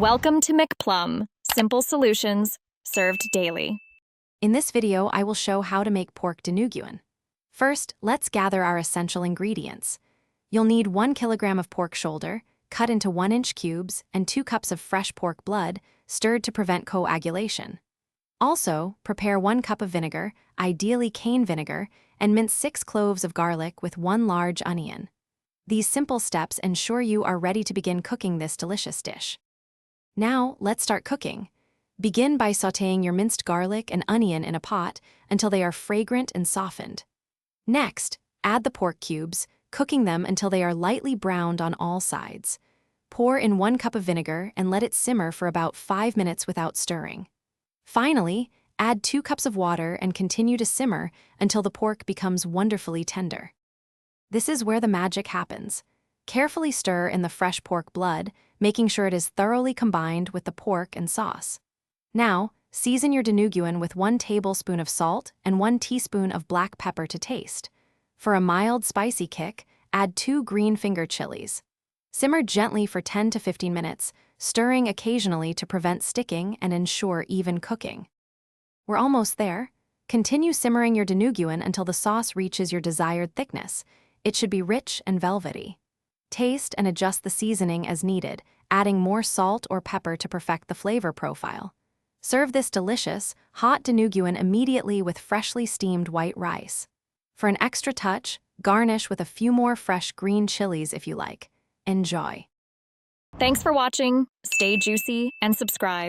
Welcome to McPlum, simple solutions served daily. In this video, I will show how to make pork Dinuguan. First, let's gather our essential ingredients. You'll need 1 kilogram of pork shoulder, cut into 1-inch cubes, and 2 cups of fresh pork blood, stirred to prevent coagulation. Also, prepare 1 cup of vinegar, ideally cane vinegar, and mince 6 cloves of garlic with 1 large onion. These simple steps ensure you are ready to begin cooking this delicious dish. Now, let's start cooking. Begin by sautéing your minced garlic and onion in a pot until they are fragrant and softened. Next, add the pork cubes, cooking them until they are lightly browned on all sides. Pour in 1 cup of vinegar and let it simmer for about 5 minutes without stirring. Finally, add 2 cups of water and continue to simmer until the pork becomes wonderfully tender. This is where the magic happens. Carefully stir in the fresh pork blood, making sure it is thoroughly combined with the pork and sauce. Now, season your Dinuguan with 1 tablespoon of salt and 1 teaspoon of black pepper to taste. For a mild spicy kick, add 2 green finger chilies. Simmer gently for 10 to 15 minutes, stirring occasionally to prevent sticking and ensure even cooking. We're almost there. Continue simmering your Dinuguan until the sauce reaches your desired thickness. It should be rich and velvety. Taste and adjust the seasoning as needed, adding more salt or pepper to perfect the flavor profile. Serve this delicious, hot Dinuguan immediately with freshly steamed white rice. For an extra touch, garnish with a few more fresh green chilies if you like. Enjoy. Thanks for watching. Stay juicy and subscribe.